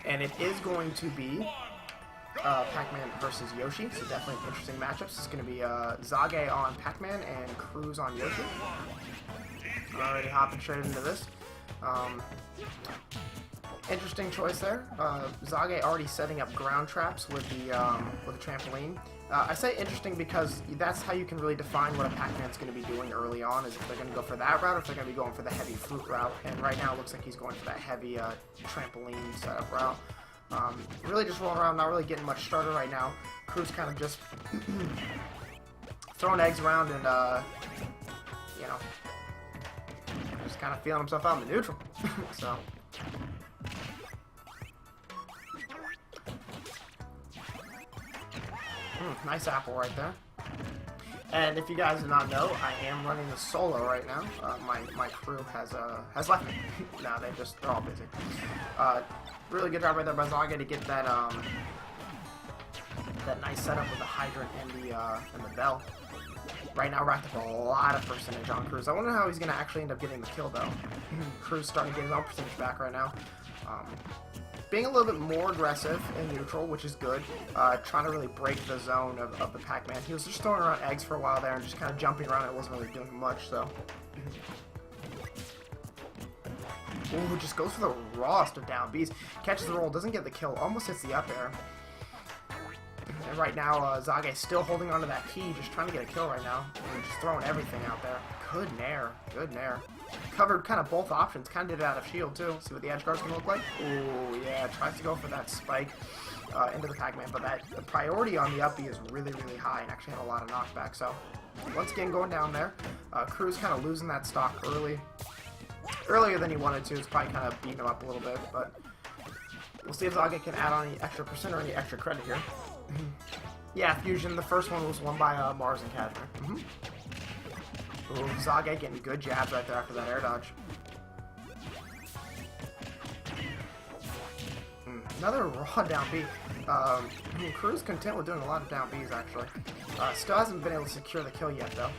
And it is going to be Pac-Man versus Yoshi, so definitely interesting matchups. It's going to be Zage on Pac-Man and Cruz on Yoshi. Already hopping straight into this. Interesting choice there. Zage already setting up ground traps with the trampoline. I say interesting because that's how you can really define what a Pac-Man's going to be doing early on, is if they're going to go for that route or if they're going to be going for the heavy fruit route. And right now it looks like he's going for that heavy trampoline setup route. Really just rolling around, not really getting much starter right now. Cruz kind of just throwing eggs around and, you know, just kind of feeling himself out in the neutral. So. Nice apple right there. And if you guys do not know, I am running the solo right now. My crew has left me. Now they're all busy. Really good job right there by Zage to get that that nice setup with the hydrant and the bell. Right now racked up a lot of percentage on Cruz. I wonder how he's gonna actually end up getting the kill though. Cruz starting to get his own percentage back right now. Being a little bit more aggressive in neutral, which is good. Trying to really break the zone of the Pac-Man. He was just throwing around eggs for a while there and just kind of jumping around. It wasn't really doing much, so. Ooh, just goes for the rawest of down Bs. Catches the roll, doesn't get the kill, almost hits the up air. And right now, Zage still holding onto that key, just trying to get a kill right now. And just throwing everything out there. Good nair, good nair. Covered kind of both options, kind of did it out of shield too. See what the edge guard's gonna look like? Ooh, yeah, tries to go for that spike into the Pac-Man, but the priority on the up B is really, really high and actually had a lot of knockback. So, once again, going down there. Cruz kind of losing that stock earlier than he wanted to. It's probably kind of beating him up a little bit, but we'll see if Zage can add on any extra percent or any extra credit here. Yeah, Fusion, the first one was won by Mars and Cashmere. Ooh, Zage getting good jabs right there after that air dodge. Another raw down B. Cruz content with doing a lot of down Bs actually. Still hasn't been able to secure the kill yet though.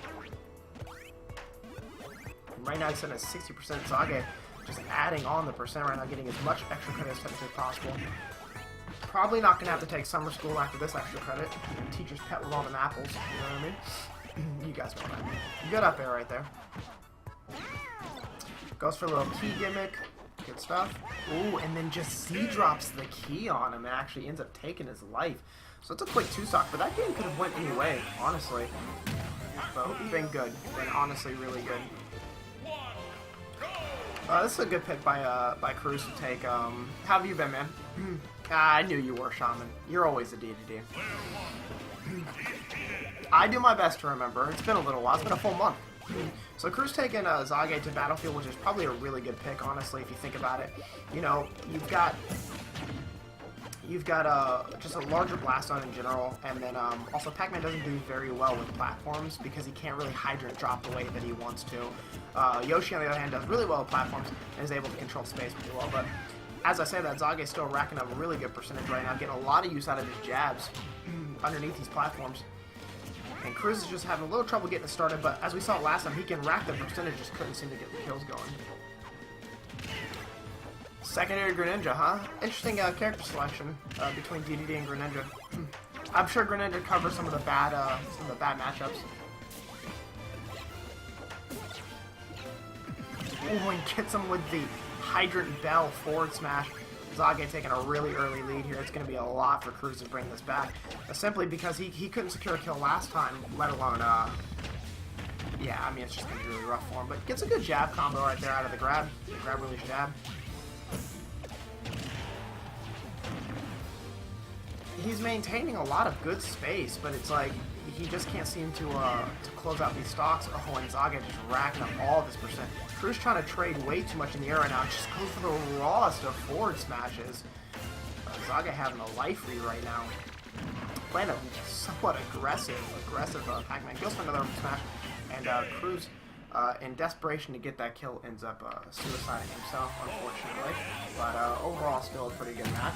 Right now he's sitting at 60%. Zage just adding on the percent right now, getting as much extra credit as technically possible. Probably not going to have to take summer school after this extra credit. Teacher's pet with all them apples, you know what I mean? You guys know what I mean. Good up air right there. Goes for a little key gimmick. Good stuff. Ooh, and then just C-drops the key on him and actually ends up taking his life. So it's a quick 2-stock, but that game could have went any way, honestly. But he's been good. Been honestly really good. This is a good pick by Cruz to take. How have you been, man? I knew you were, Shaman. You're always a D2D. I do my best to remember. It's been a little while. It's been a full month. So Cruz taking Zage to Battlefield, which is probably a really good pick, honestly, if you think about it. You know, you've got just a larger blast zone in general, and then also Pac-Man doesn't do very well with platforms because he can't really hydrant drop the way that he wants to. Yoshi, on the other hand, does really well with platforms and is able to control space pretty well, but as I say that, Zage is still racking up a really good percentage right now, getting a lot of use out of his jabs underneath these platforms. And Cruz is just having a little trouble getting it started, but as we saw last time, he can rack the percentage, just couldn't seem to get the kills going. Secondary Greninja, huh? Interesting character selection between DDD and Greninja. I'm sure Greninja covers some of the bad matchups. Ooh, and gets him with the Hydrant Bell forward smash. Zage taking a really early lead here. It's going to be a lot for Cruz to bring this back. Simply because he couldn't secure a kill last time, let alone, yeah, I mean, it's just going to be really rough for him. But gets a good jab combo right there out of the grab. Grab, release, jab. He's maintaining a lot of good space, but it's like he just can't seem to close out these stocks. Oh, and Zage just racking up all of his percent. Cruz trying to trade way too much in the air right now. Just goes for the rawest of forward smashes. Zage having a life read right now. Playing a somewhat aggressive Pac-Man. Goes for another smash. And Cruz, in desperation to get that kill, ends up suiciding himself, unfortunately. But overall, still a pretty good match.